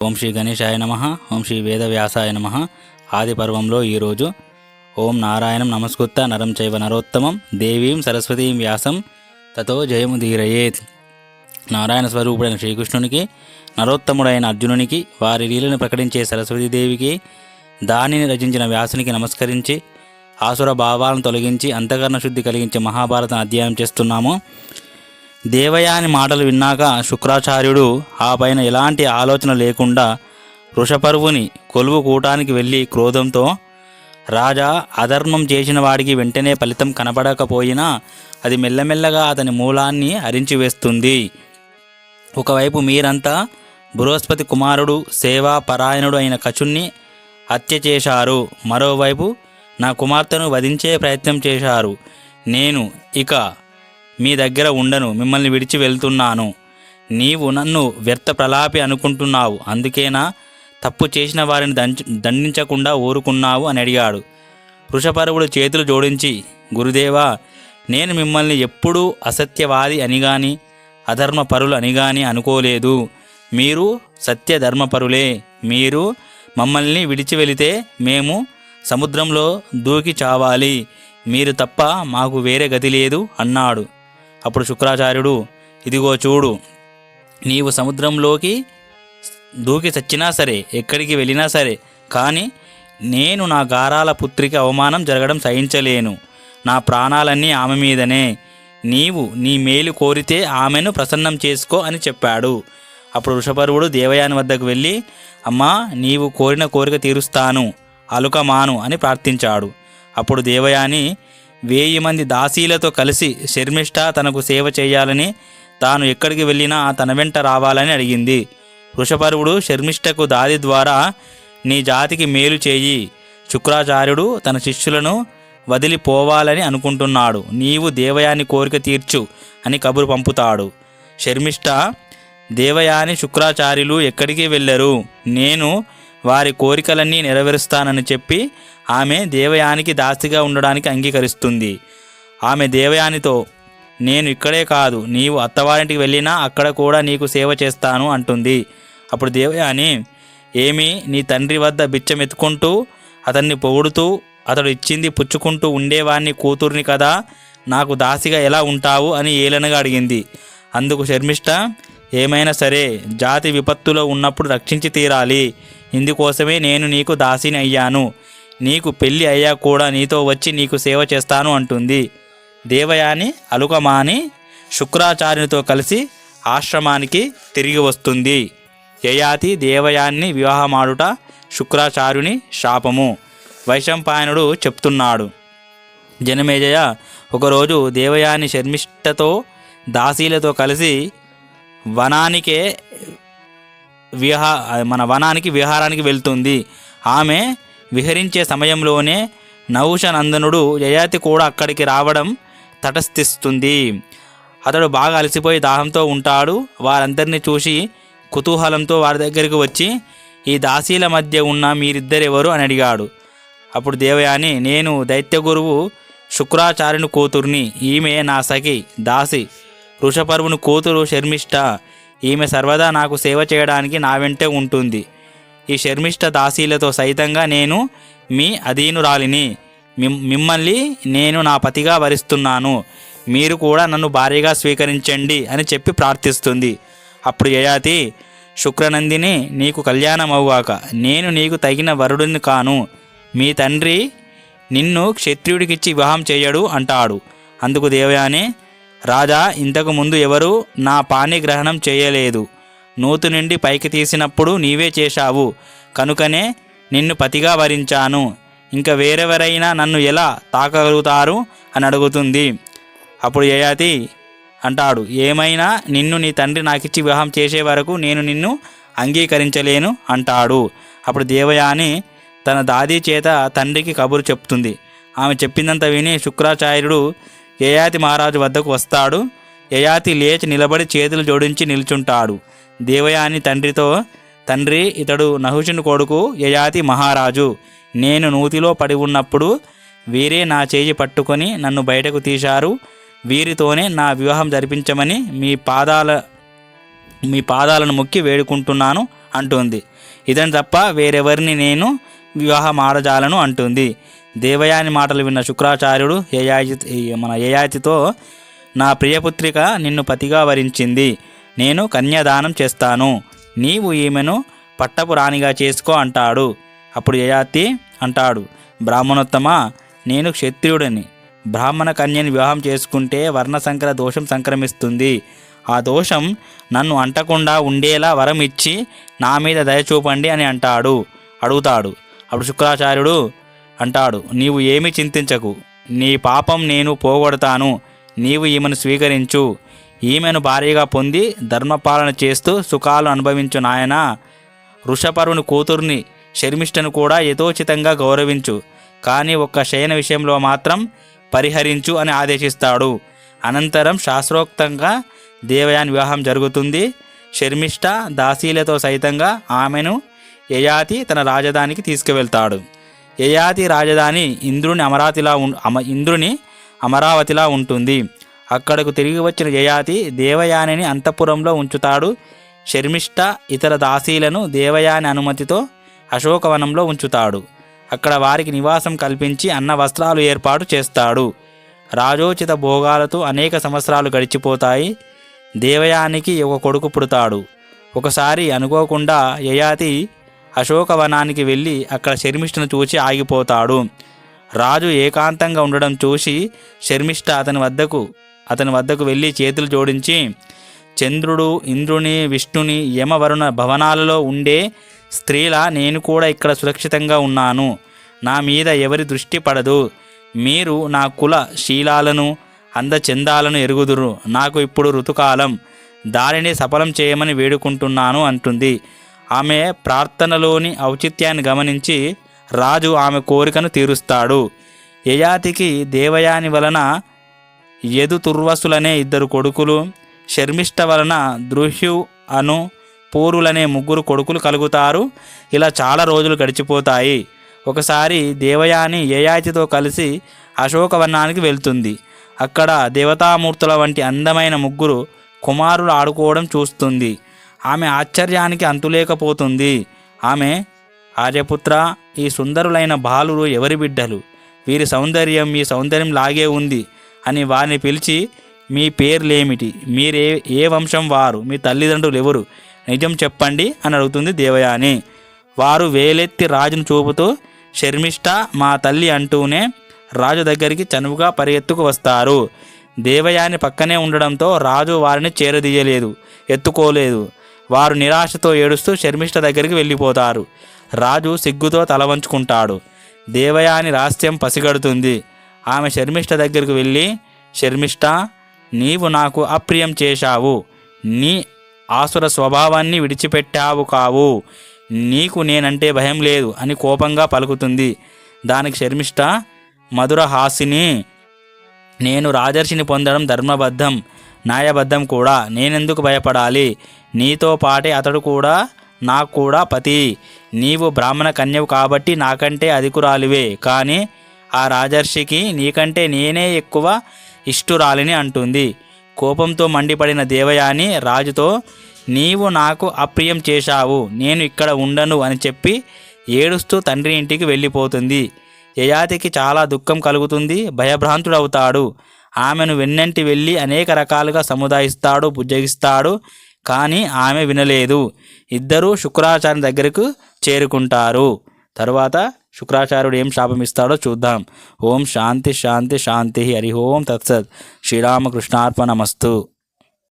ఓం శ్రీ గణేశాయ నమః. ఓం శ్రీ వేదవ్యాసాయ నమః. ఆది పర్వంలో ఈరోజు ఓం నారాయణం నమస్కృత్య నరం చైవ నరోత్తమం దేవీం సరస్వతీం వ్యాసం తతో జయముదీరయేత్. నారాయణ స్వరూపుడైన శ్రీకృష్ణునికి, నరోత్తముడైన అర్జునునికి, వారి లీలను ప్రకటించే సరస్వతీదేవికి, దానిని రచించిన వ్యాసునికి నమస్కరించి ఆసుర భావాలను తొలగించి అంతఃకరణ శుద్ధి కలిగించే మహాభారతం అధ్యయనం చేస్తున్నాము. దేవయాని మాటలు విన్నాక శుక్రాచార్యుడు ఆ పైన ఎలాంటి ఆలోచన లేకుండా వృషపర్వుని కొలువు కూటానికి వెళ్ళి క్రోధంతో, రాజా, అధర్మం చేసిన వాడికి వెంటనే ఫలితం కనపడకపోయినా అది మెల్లమెల్లగా అతని మూలాన్ని హరించివేస్తుంది. ఒకవైపు మీరంతా బృహస్పతి కుమారుడు, సేవా పరాయణుడు అయిన కచుణ్ణి హత్య చేశారు, మరోవైపు నా కుమార్తెను వధించే ప్రయత్నం చేశారు. నేను ఇక మీ దగ్గర ఉండను, మిమ్మల్ని విడిచి వెళ్తున్నాను. నీవు నన్ను వ్యర్థ ప్రలాపి అనుకుంటున్నావు, అందుకేనా తప్పు చేసిన వారిని దండించకుండా ఊరుకున్నావు అని అడిగాడు. వృషపర్వుడు చేతులు జోడించి, గురుదేవా, నేను మిమ్మల్ని ఎప్పుడూ అసత్యవాది అని గాని అధర్మపరులు అని గాని అనుకోలేదు. మీరు సత్యధర్మపరులే. మీరు మమ్మల్ని విడిచి వెళితే మేము సముద్రంలో దూకి చావాలి. మీరు తప్ప మాకు వేరే గతి లేదు అన్నాడు. అప్పుడు శుక్రాచార్యుడు, ఇదిగో చూడు, నీవు సముద్రంలోకి దూకి చచ్చినా సరే, ఎక్కడికి వెళ్ళినా సరే, కానీ నేను నా గారాల పుత్రికి అవమానం జరగడం సహించలేను. నా ప్రాణాలన్నీ ఆమె మీదనే. నీవు నీ మేలు కోరితే ఆమెను ప్రసన్నం చేసుకో అని చెప్పాడు. అప్పుడు వృషపర్వుడు దేవయాని వద్దకు వెళ్ళి, అమ్మా, నీవు కోరిన కోరిక తీరుస్తాను, అలుకమాను అని ప్రార్థించాడు. అప్పుడు దేవయాని 1000 మంది దాసీలతో కలిసి శర్మిష్ఠ తనకు సేవ చేయాలని, తాను ఎక్కడికి వెళ్ళినా తన వెంట రావాలని అడిగింది. వృషపర్వుడు శర్మిష్ఠకు దాది ద్వారా, నీ జాతికి మేలు చేయి, శుక్రాచార్యుడు తన శిష్యులను వదిలిపోవాలని అనుకుంటున్నాడు, నీవు దేవయాని కోరిక తీర్చు అని కబురు పంపుతాడు. శర్మిష్ఠ, దేవయాని శుక్రాచార్యులు ఎక్కడికి వెళ్ళరు, నేను వారి కోరికలన్నీ నెరవేరుస్తానని చెప్పి ఆమె దేవయానికి దాసిగా ఉండడానికి అంగీకరిస్తుంది. ఆమె దేవయానితో, నేను ఇక్కడే కాదు, నీవు అత్తవారింటికి వెళ్ళినా అక్కడ కూడా నీకు సేవ చేస్తాను అంటుంది. అప్పుడు దేవయాని, ఏమి, నీ తండ్రి వద్ద బిచ్చమెత్తుకుంటూ అతన్ని పొగుడుతూ అతడు ఇచ్చింది పుచ్చుకుంటూ ఉండేవాణ్ణి కూతుర్ని కదా, నాకు దాసిగా ఎలా ఉంటావు అని ఏలనగా అడిగింది. అందుకు శర్మిష్ఠ, ఏమైనా సరే జాతి విపత్తులో ఉన్నప్పుడు రక్షించి తీరాలి, ఇందుకోసమే నేను నీకు దాసిని అయ్యాను. నీకు పెళ్ళి అయ్యా కూడా నీతో వచ్చి నీకు సేవ చేస్తాను అంటుంది. దేవయాని అలుకమాని శుక్రాచార్యునితో కలిసి ఆశ్రమానికి తిరిగి వస్తుంది. యయాతి దేవయాన్ని వివాహమాడుట శుక్రాచార్యుని శాపము. వైశంపాయనుడు చెప్తున్నాడు, జనమేజయ, ఒకరోజు దేవయాని శర్మిష్ఠతో దాసీలతో కలిసి వనానికి విహారానికి వెళ్తుంది. ఆమె విహరించే సమయంలోనే నహుషనందనుడు యయాతి కూడా అక్కడికి రావడం తటస్థిస్తుంది. అతడు బాగా అలసిపోయి దాహంతో ఉంటాడు. వారందరినీ చూసి కుతూహలంతో వారి దగ్గరికి వచ్చి, ఈ దాసీల మధ్య ఉన్న మీరిద్దరెవరు అని అడిగాడు. అప్పుడు దేవయాని, నేను దైత్యగురువు శుక్రాచార్యుని కూతుర్ని, ఈమె నా సఖి దాసి వృషపర్వుని కూతురు శర్మిష్ఠ. ఈమె సర్వదా నాకు సేవ చేయడానికి నా వెంటే ఉంటుంది. ఈ శర్మిష్ఠ దాసీలతో సైతంగా నేను మీ అధీనురాలిని. మిమ్మల్ని నేను నా పతిగా వరిస్తున్నాను, మీరు కూడా నన్ను భార్యగా స్వీకరించండి అని చెప్పి ప్రార్థిస్తుంది. అప్పుడు యయాతి, శుక్రనందిని, నీకు కళ్యాణం అవ్వాక నేను నీకు తగిన వరుడిని కాను. మీ తండ్రి నిన్ను క్షత్రియుడికిచ్చి వివాహం చేయడు అంటాడు. అందుకు దేవయాని, రాజా, ఇంతకు ముందు ఎవరు నా పాణిగ్రహణం చేయలేదు. నూతు నుండి పైకి తీసినప్పుడు నీవే చేశావు, కనుకనే నిన్ను పతిగా వరించాను. ఇంకా వేరెవరైనా నన్ను ఎలా తాకగలుగుతారు అని అడుగుతుంది. అప్పుడు యయాతి అంటాడు, ఏమైనా నిన్ను నీ తండ్రి నాకిచ్చి వివాహం చేసే వరకు నేను నిన్ను అంగీకరించలేను అంటాడు. అప్పుడు దేవయాని తన దాది చేత తండ్రికి కబురు చెప్తుంది. ఆమె చెప్పిందంతా విని శుక్రాచార్యుడు యయాతి మహారాజు వద్దకు వస్తాడు. యయాతి లేచి నిలబడి చేతులు జోడించి నిల్చుంటాడు. దేవయాని తండ్రితో, తండ్రి, ఇతడు నహుషుని కొడుకు యయాతి మహారాజు. నేను నూతిలో పడి ఉన్నప్పుడు వీరే నా చేయి పట్టుకొని నన్ను బయటకు తీశారు. వీరితోనే నా వివాహం జరిపించమని మీ పాదాలను మొక్కి వేడుకుంటున్నాను అంటుంది. ఇతను తప్ప వేరెవరిని నేను వివాహం ఆడజాలను అంటుంది. దేవయాని మాటలు విన్న శుక్రాచార్యుడు యయాతితో, నా ప్రియపుత్రిక నిన్ను పతిగా వరించింది, నేను కన్యాదానం చేస్తాను, నీవు ఈమెను పట్టపు రాణిగా చేసుకో అంటాడు. అప్పుడు యయాతి అంటాడు, బ్రాహ్మణోత్తమ, నేను క్షత్రియుడిని, బ్రాహ్మణ కన్యని వివాహం చేసుకుంటే వర్ణసంకర దోషం సంక్రమిస్తుంది. ఆ దోషం నన్ను అంటకుండా ఉండేలా వరం ఇచ్చి నా మీద దయ చూపండి అని అడుగుతాడు. అప్పుడు శుక్రాచార్యుడు అంటాడు, నీవు ఏమీ చింతించకు, నీ పాపం నేను పోగొడతాను, నీవు ఈమెను స్వీకరించు, ఈమెను భార్యగా పొంది ధర్మపాలన చేస్తూ సుఖాలు అనుభవించు నాయనా. వృషపరుని కూతుర్ని శర్మిష్టను కూడా యథోచితంగా గౌరవించు, కానీ ఒక్క శయన విషయంలో మాత్రం పరిహరించు అని ఆదేశిస్తాడు. అనంతరం శాస్త్రోక్తంగా దేవయాని వివాహం జరుగుతుంది. శర్మిష్ఠ దాసీలతో సైతంగా ఆమెను యయాతి తన రాజధానికి తీసుకువెళ్తాడు. యయాతి రాజధాని ఇంద్రుని అమరావతిలా ఉంటుంది. అక్కడకు తిరిగి వచ్చిన యయాతి దేవయానిని అంతఃపురంలో ఉంచుతాడు. శర్మిష్ఠ ఇతర దాసీలను దేవయాని అనుమతితో అశోకవనంలో ఉంచుతాడు. అక్కడ వారికి నివాసం కల్పించి అన్న వస్త్రాలు ఏర్పాటు చేస్తాడు. రాజోచిత భోగాలతో అనేక సంవత్సరాలు గడిచిపోతాయి. దేవయానికి ఒక కొడుకు పుడతాడు. ఒకసారి అనుకోకుండా యయాతి అశోకవనానికి వెళ్ళి అక్కడ శర్మిష్ఠను చూసి ఆగిపోతాడు. రాజు ఏకాంతంగా ఉండడం చూసి శర్మిష్ఠ అతని వద్దకు వెళ్ళి చేతులు జోడించి, చంద్రుడు, ఇంద్రుని, విష్ణుని, యమవరుణ భవనాలలో ఉండే స్త్రీల నేను కూడా ఇక్కడ సురక్షితంగా ఉన్నాను, నా మీద ఎవరి దృష్టి పడదు, మీరు నా కుల శీలాలను అందచందాలను ఎరుగుదురు, నాకు ఇప్పుడు ఋతుకాలం, దానిని సఫలం చేయమని వేడుకుంటున్నాను అంటుంది. ఆమె ప్రార్థనలోని ఔచిత్యాన్ని గమనించి రాజు ఆమె కోరికను తీరుస్తాడు. యయాతికి దేవయాని వలన యదుతుర్వసులనే 2 కొడుకులు, శర్మిష్ఠ వలన ద్రుహ్యు అను పూరులనే 3 కొడుకులు కలుగుతారు. ఇలా చాలా రోజులు గడిచిపోతాయి. ఒకసారి దేవయాని యయాతితో కలిసి అశోకవనానికి వెళ్తుంది. అక్కడ దేవతామూర్తుల వంటి అందమైన 3 కుమారులు ఆడుకోవడం చూస్తుంది. ఆమె ఆశ్చర్యానికి అంతులేకపోతుంది. ఆమె, ఆర్యపుత్ర, ఈ సుందరులైన బాలురు ఎవరి బిడ్డలు? వీరి సౌందర్యం మీ సౌందర్యం లాగే ఉంది అని వారిని పిలిచి, మీ పేర్లేమిటి, మీరే ఏ వంశం వారు, మీ తల్లిదండ్రులు ఎవరు, నిజం చెప్పండి అని అడుగుతుంది దేవయాని. వారు వేలెత్తి రాజును చూపుతూ శర్మిష్ఠ మా తల్లి అంటూనే రాజు దగ్గరికి చనువుగా పరిగెత్తుకు వస్తారు. దేవయాని పక్కనే ఉండడంతో రాజు వారిని చేరదీయలేదు, ఎత్తుకోలేదు. వారు నిరాశతో ఏడుస్తూ శర్మిష్ఠ దగ్గరికి వెళ్ళిపోతారు. రాజు సిగ్గుతో తల వంచుకుంటాడు. దేవయాని రహస్యం పసిగడుతుంది. ఆమె శర్మిష్ఠ దగ్గరకు వెళ్ళి, శర్మిష్ఠ, నీవు నాకు అప్రియం చేశావు, నీ ఆసుర స్వభావాన్ని విడిచిపెట్టావు కావు, నీకు నేనంటే భయం లేదు అని కోపంగా పలుకుతుంది. దానికి శర్మిష్ఠ మధుర హాసిని, నేను రాజర్షిని పొందడం ధర్మబద్ధం, న్యాయబద్ధం కూడా, నేనెందుకు భయపడాలి, నీతో పాటే అతడు కూడా నాకు కూడా పతి, నీవు బ్రాహ్మణ కన్యవు కాబట్టి నాకంటే అధికురాలివే, కానీ ఆ రాజర్షికి నీకంటే నేనే ఎక్కువ ఇష్టురాలిని అంటుంది. కోపంతో మండిపడిన దేవయాని రాజుతో, నీవు నాకు అప్రియం చేశావు, నేను ఇక్కడ ఉండను అని చెప్పి ఏడుస్తూ తండ్రి ఇంటికి వెళ్ళిపోతుంది. యయాతికి చాలా దుఃఖం కలుగుతుంది, భయభ్రాంతుడవుతాడు. ఆమెను వెన్నంటి వెళ్ళి అనేక రకాలుగా సముదాయిస్తాడు, బుజ్జగిస్తాడు. కానీ ఆమె వినలేదు. ఇద్దరూ శుక్రాచార్యుని దగ్గరకు చేరుకుంటారు. తరువాత శుక్రాచార్యుడు ఏం శాపమిస్తాడో చూద్దాం. ఓం శాంతి శాంతి శాంతి. హరి ఓం తత్సత్. శ్రీరామకృష్ణార్పణమస్తు.